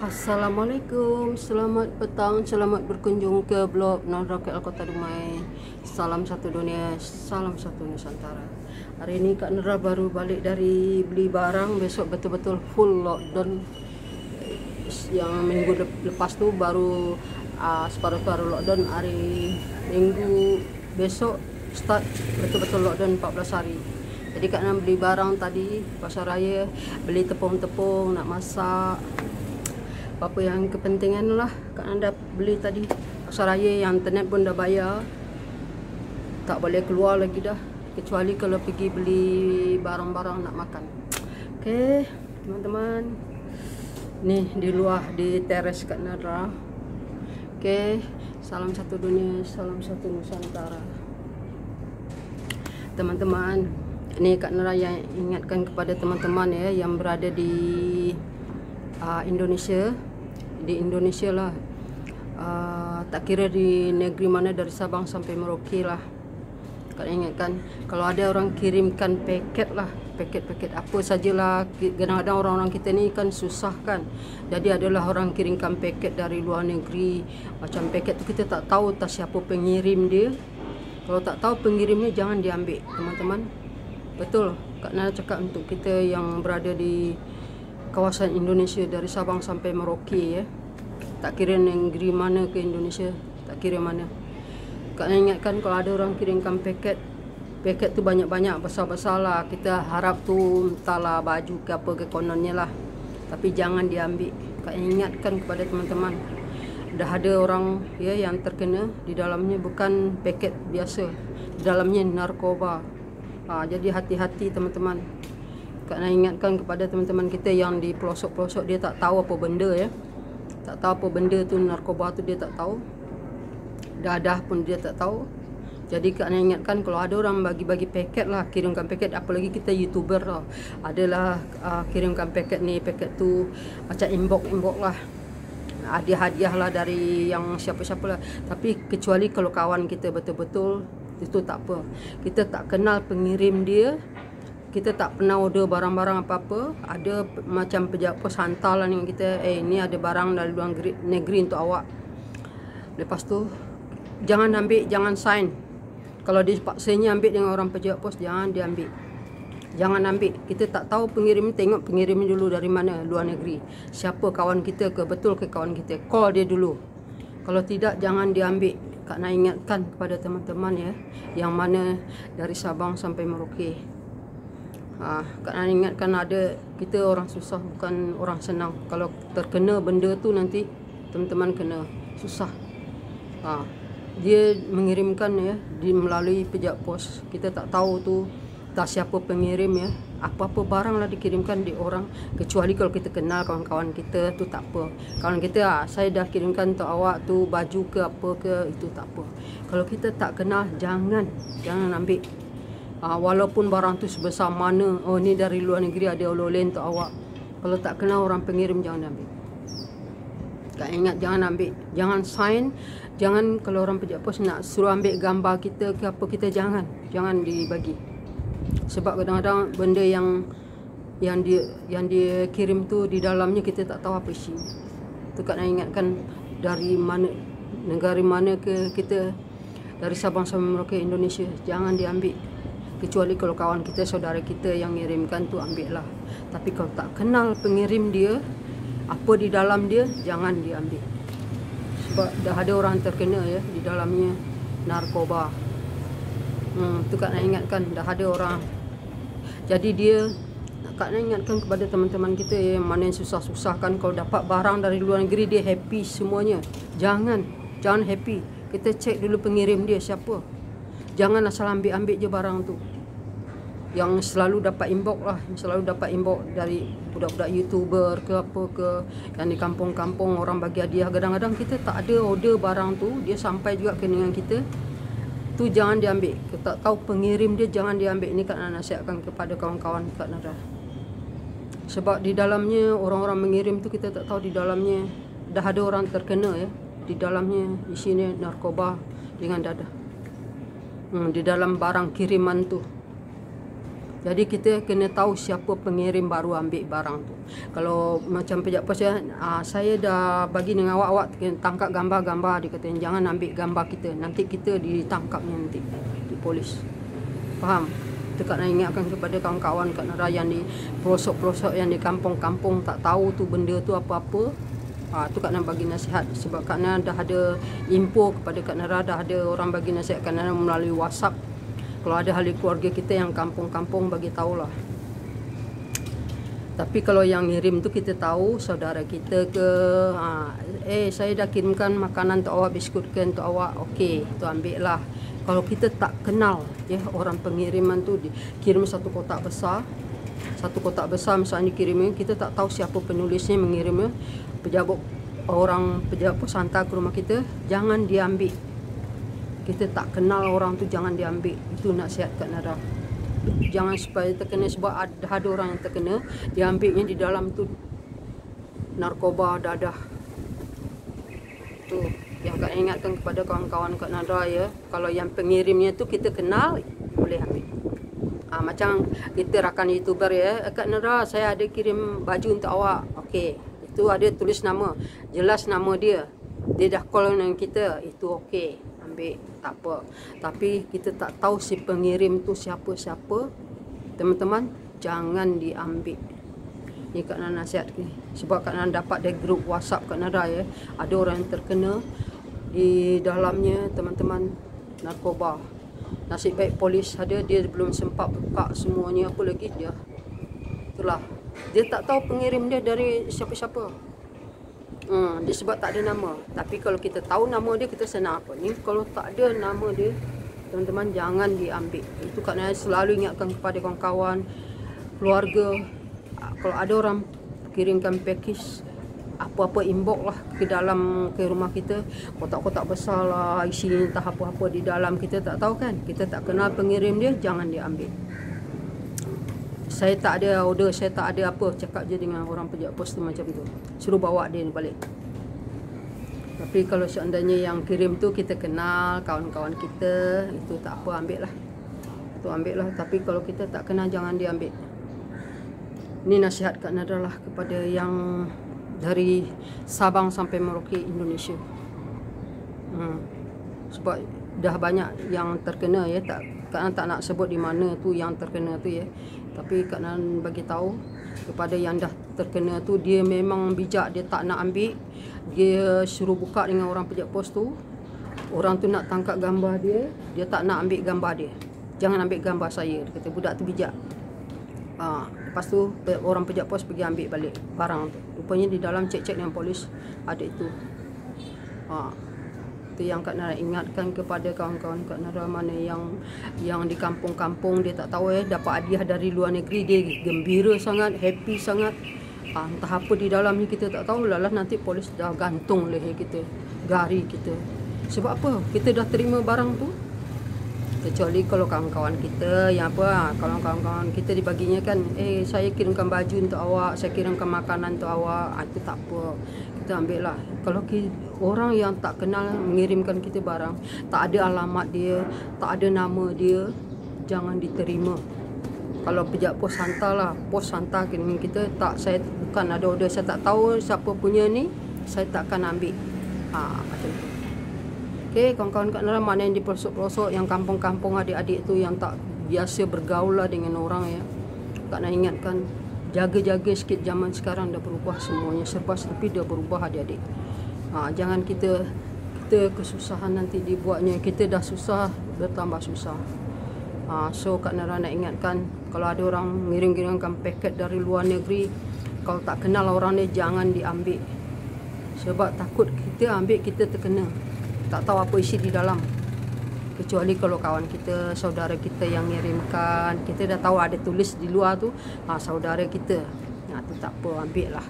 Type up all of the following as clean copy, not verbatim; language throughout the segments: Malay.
Assalamualaikum, selamat petang, selamat berkunjung ke blog Non Roket Kota Dumai. Salam satu dunia, salam satu Nusantara. Hari ini Kak Nera baru balik dari beli barang, besok betul-betul full lockdown. Yang minggu lepas tu baru separuh-separuh lockdown, hari Minggu besok start betul-betul lockdown 14 hari. Jadi Kak Nera beli barang tadi pasar raya, beli tepung-tepung nak masak. Apa yang kepentingan lah Kak Anda beli tadi. Pasar raya yang internet pun dah bayar, tak boleh keluar lagi dah, kecuali kalau pergi beli barang-barang nak makan. Okey teman-teman, ni di luar di teres Kak Nera. Okey, salam satu dunia, salam satu Nusantara. Teman-teman, ini Kak Nera yang ingatkan kepada teman-teman ya yang berada di Indonesia, di Indonesia lah, tak kira di negeri mana, dari Sabang sampai Merauke lah. Kalian ingatkan, kalau ada orang kirimkan paket lah, paket-paket apa sajalah. Kadang-kadang orang-orang kita ni kan susah kan, jadi adalah orang kirimkan paket dari luar negeri. Macam paket tu kita tak tahu tak siapa pengirim dia. Kalau tak tahu pengirimnya, jangan diambil teman-teman. Betul Kak Nana cakap untuk kita yang berada di kawasan Indonesia, dari Sabang sampai Merauke ya. Tak kira negeri mana ke Indonesia, tak kira mana. Kak ingatkan, kalau ada orang kirimkan paket tu banyak-banyak, besar-besar lah, kita harap tu entahlah baju ke apa ke kononnya lah, tapi jangan diambil. Kak ingatkan kepada teman-teman, dah ada orang ya yang terkena, di dalamnya bukan paket biasa, di dalamnya narkoba. Jadi hati-hati teman-teman. Kak nak ingatkan kepada teman-teman kita yang di pelosok-pelosok, dia tak tahu apa benda ya. Tak tahu apa benda tu, narkoba tu dia tak tahu. Dadah pun dia tak tahu. Jadi Kak nak ingatkan, kalau ada orang bagi-bagi paket lah, kirimkan paket, apalagi kita YouTuber lah, adalah kirimkan paket ni, paket tu, macam inbox lah, hadiah lah dari yang siapa-siapa lah. Tapi kecuali kalau kawan kita betul-betul, itu tak apa. Kita tak kenal pengirim dia, kita tak pernah order barang-barang apa-apa. Ada macam pejabat pos hantar lah dengan kita, ni ada barang dari luar negeri untuk awak. Lepas tu jangan ambil, jangan sign. Kalau dipaksanya ambil dengan orang pejabat pos, jangan diambil. Jangan ambil. Kita tak tahu pengirim, tengok pengirim dulu dari mana, luar negeri, siapa kawan kita ke, betul ke kawan kita, call dia dulu. Kalau tidak, jangan diambil. Kak nak ingatkan kepada teman-teman ya, yang mana dari Sabang sampai Merauke. Kak nak ingatkan, ada kita orang susah, bukan orang senang. Kalau terkena benda tu, nanti teman-teman kena susah. Dia mengirimkan ya, melalui pejabat pos, kita tak tahu tu tak siapa pengirim ya. Apa-apa barang lah dikirimkan di orang, kecuali kalau kita kenal kawan-kawan kita, tu tak apa. Kawan kita, saya dah kirimkan untuk awak tu baju ke apa ke, itu tak apa. Kalau kita tak kenal, jangan ambil. Walaupun barang tu sebesar mana, ni dari luar negeri, ada oleh-oleh untuk awak, kalau tak kenal orang pengirim, jangan ambil. Kak ingat, jangan ambil, jangan sign. Jangan, kalau orang pejabat pos nak suruh ambil gambar kita ke apa, kita jangan dibagi. Sebab kadang-kadang benda yang dia kirim tu, di dalamnya kita tak tahu apa isinya. Tu Kak nak ingatkan, dari mana, negara mana ke kita, dari Sabang sampai Merauke Indonesia, jangan diambil. Kecuali kalau kawan kita, saudara kita yang ngirimkan tu, ambil lah. Tapi kalau tak kenal pengirim dia, apa di dalam dia, jangan diambil. Sebab dah ada orang terkena ya, di dalamnya narkoba. Tu Kak nak ingatkan, dah ada orang. Jadi dia, Kak nak ingatkan kepada teman-teman kita yang mana yang susah-susah kan, kalau dapat barang dari luar negeri, dia happy semuanya. Jangan happy. Kita cek dulu pengirim dia siapa. Jangan asal ambil je barang tu. Yang selalu dapat inbox lah, dari budak-budak YouTuber ke apa ke, yang di kampung-kampung orang bagi hadiah. Kadang-kadang kita tak ada order barang tu, dia sampai juga ke dengan kita, tu jangan diambil. Kita tak tahu pengirim dia, jangan diambil. Ini Kak nak nasihatkan kepada kawan-kawan Kak Nara. Sebab di dalamnya, orang-orang mengirim tu, kita tak tahu di dalamnya dah ada orang terkena ya. Di dalamnya isinya narkoba dengan dadah. Di dalam barang kiriman tu. Jadi kita kena tahu siapa pengirim baru ambil barang tu. Kalau macam pejak pos ya, saya dah bagi dengan awak tangkap gambar-gambar, dia kata jangan ambil gambar kita, nanti kita ditangkapnya nanti di polis. Faham? Kita nak ingatkan kepada kawan-kawan kat negara yang di pelosok-pelosok, yang di kampung-kampung tak tahu tu benda tu apa-apa. Tu Kak Nara bagi nasihat, sebab Kak Nara dah ada info kepada Kak Nara, dah ada orang bagi nasihat Kak Nara melalui WhatsApp. Kalau ada ahli keluarga kita yang kampung-kampung, bagi tahulah. Tapi kalau yang ngirim tu kita tahu saudara kita ke, saya dah kirimkan makanan untuk awak, biskut ke untuk awak, okey, tu ambil lah. Kalau kita tak kenal ya orang pengiriman tu, kirim satu kotak besar misalnya dikirimnya, kita tak tahu siapa penulisnya mengirimnya, pejabat pos hantar ke rumah kita, jangan diambil. Kita tak kenal orang tu, jangan diambil. Itu nasihat Kak Nara. Jangan supaya terkena, sebab ada orang yang terkena, diambilnya di dalam tu narkoba dadah. Tu yang Kak ingatkan kepada kawan-kawan Kak Nara ya. Kalau yang pengirimnya tu kita kenal, boleh ambil. Macam kita rakan YouTuber ya, Kak Nara saya ada kirim baju untuk awak. Okey, itu ada tulis nama, jelas nama dia. Dia dah call dengan kita, itu okey, ambil, tak apa. Tapi kita tak tahu si pengirim tu siapa-siapa, teman-teman, jangan diambil. Ni Kak Nara nasihat ni. Sebab Kak Nara dapat dari grup WhatsApp Kak Nara ya, ada orang yang terkena di dalamnya, teman-teman, narkoba. Nasib baik polis ada, dia belum sempat buka semuanya, apa lagi dia. Itulah, dia tak tahu pengirim dia dari siapa-siapa. Dia sebab tak ada nama. Tapi kalau kita tahu nama dia, kita senang apa. Ni kalau tak ada nama dia, teman-teman, jangan diambil. Itu Kak Nara selalu ingatkan kepada kawan-kawan, keluarga. Kalau ada orang kirimkan package, apa-apa inbox lah ke rumah kita, kotak-kotak besar lah, isi entah apa-apa di dalam, kita tak tahu kan, kita tak kenal pengirim dia, jangan diambil. Saya tak ada order, saya tak ada apa, cakap je dengan orang pejabat pos tu macam tu, suruh bawa dia balik. Tapi kalau seandainya yang kirim tu kita kenal, kawan-kawan kita, itu tak apa, ambil lah. Itu ambil lah. Tapi kalau kita tak kenal, jangan diambil. Ini nasihat Kak Nara lah kepada yang dari Sabang sampai Merauke Indonesia. Sebab dah banyak yang terkena ya, Kak Nara tak nak sebut di mana tu yang terkena tu ya. Tapi Kak Nara bagi tahu kepada yang dah terkena tu, dia memang bijak, dia tak nak ambil. Dia suruh buka dengan orang pejabat pos tu. Orang tu nak tangkap gambar dia, dia tak nak ambil gambar dia. Jangan ambil gambar saya, dia kata. Budak tu bijak. Lepas tu orang pejabat pos pergi ambil balik barang tu. Rupanya di dalam cek-cek dengan polis ada itu. Itu yang Kak Nara ingatkan kepada kawan-kawan Kak Nara mana yang di kampung-kampung, dia tak tahu dapat hadiah dari luar negeri, dia gembira sangat, happy sangat. Entah apa di dalamnya kita tak tahu, lalah nanti polis dah gantung leher kita, gari kita. Sebab apa? Kita dah terima barang tu. Kecuali kalau kawan-kawan kita yang kalau kawan-kawan kita dibaginya kan, saya kirimkan baju untuk awak, saya kirimkan makanan untuk awak, itu tak apa, kita ambil lah. Kalau orang yang tak kenal mengirimkan kita barang, tak ada alamat dia, tak ada nama dia, jangan diterima. Kalau pejabat pos hantar lah, pos hantar kirim kita, tak, saya bukan ada order, saya tak tahu siapa punya ni, saya tak akan ambil. Macam tu. Okey, kawan-kawan Kak Nara mana yang di pelosok-pelosok, yang kampung-kampung, adik-adik tu yang tak biasa bergaul lah dengan orang ya. Kak Nara ingatkan, jaga-jaga sikit, zaman sekarang dah berubah semuanya, serba-serbi dah berubah adik-adik. Jangan kita kesusahan nanti dibuatnya, kita dah susah, bertambah susah. So Kak Nara nak ingatkan, kalau ada orang ngirim-ngirimkan paket dari luar negeri, kalau tak kenal orang ni, jangan diambil. Sebab takut kita ambil, kita terkena. Tak tahu apa isi di dalam. Kecuali kalau kawan kita, saudara kita yang ngirimkan, kita dah tahu ada tulis di luar tu, saudara kita, tu tak apa, ambil lah.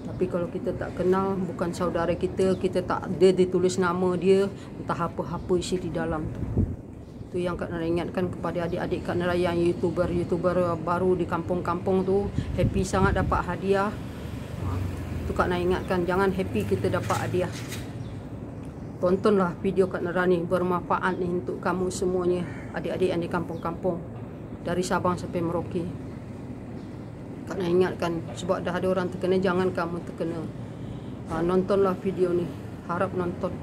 Tapi kalau kita tak kenal, bukan saudara kita, kita tak ada ditulis nama dia, entah apa-apa isi di dalam tu. Itu yang Kak Nara ingatkan kepada adik-adik Kak Nara yang YouTuber baru di kampung-kampung tu, happy sangat dapat hadiah. Itu Kak Nara ingatkan, jangan happy kita dapat hadiah. Tontonlah video Kak Nara ni, bermanfaat ni untuk kamu semuanya, adik-adik yang di kampung-kampung. dari Sabang sampai Merauke. Kak nak ingatkan, sebab dah ada orang terkena, jangan kamu terkena. Nontonlah video ni, harap nonton.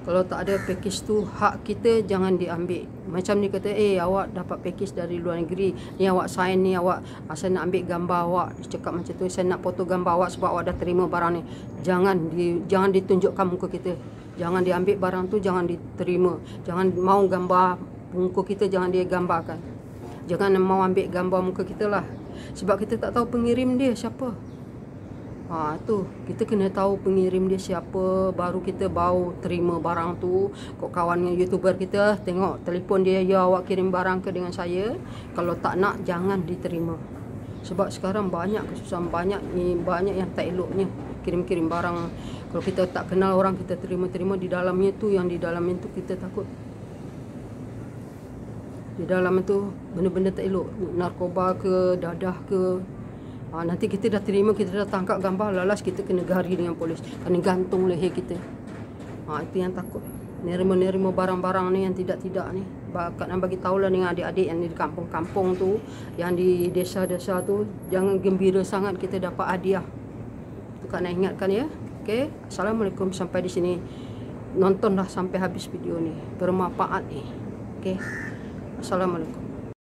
Kalau tak ada package tu, hak kita jangan diambil. Macam ni kata, awak dapat package dari luar negeri, ni awak sign, ni awak, saya nak ambil gambar awak. Dia cakap macam tu, saya nak foto gambar awak sebab awak dah terima barang ni. Jangan ditunjukkan muka kita. Jangan diambil barang tu, jangan diterima. Jangan mau gambar muka kita, jangan dia gambarkan. Jangan mau ambil gambar muka kita lah. Sebab kita tak tahu pengirim dia siapa. Tu kita kena tahu pengirim dia siapa, baru kita baru terima barang tu. Kok kawan YouTuber kita tengok telefon dia, ya awak kirim barang ke dengan saya. Kalau tak nak, jangan diterima. Sebab sekarang banyak kesusahan, banyak yang tak eloknya kirim-kirim barang. Kalau kita tak kenal orang, kita terima-terima, di dalamnya tu, yang di dalamnya tu kita takut. Di dalam itu benda-benda tak elok, narkoba ke, dadah ke. Nanti kita dah terima, kita dah tangkap gambar, lalas kita kena gari dengan polis, kena gantung leher kita. Itu yang takut. Nerima barang-barang ni yang tidak-tidak ni. Kak nak bagi tahulah dengan adik-adik yang di kampung-kampung tu, yang di desa-desa tu, jangan gembira sangat kita dapat hadiah. Itu Kak nak ingatkan ya. Okey, Assalamualaikum, sampai di sini. Nontonlah sampai habis video ni, bermanfaat ni. Okey. Assalamualaikum.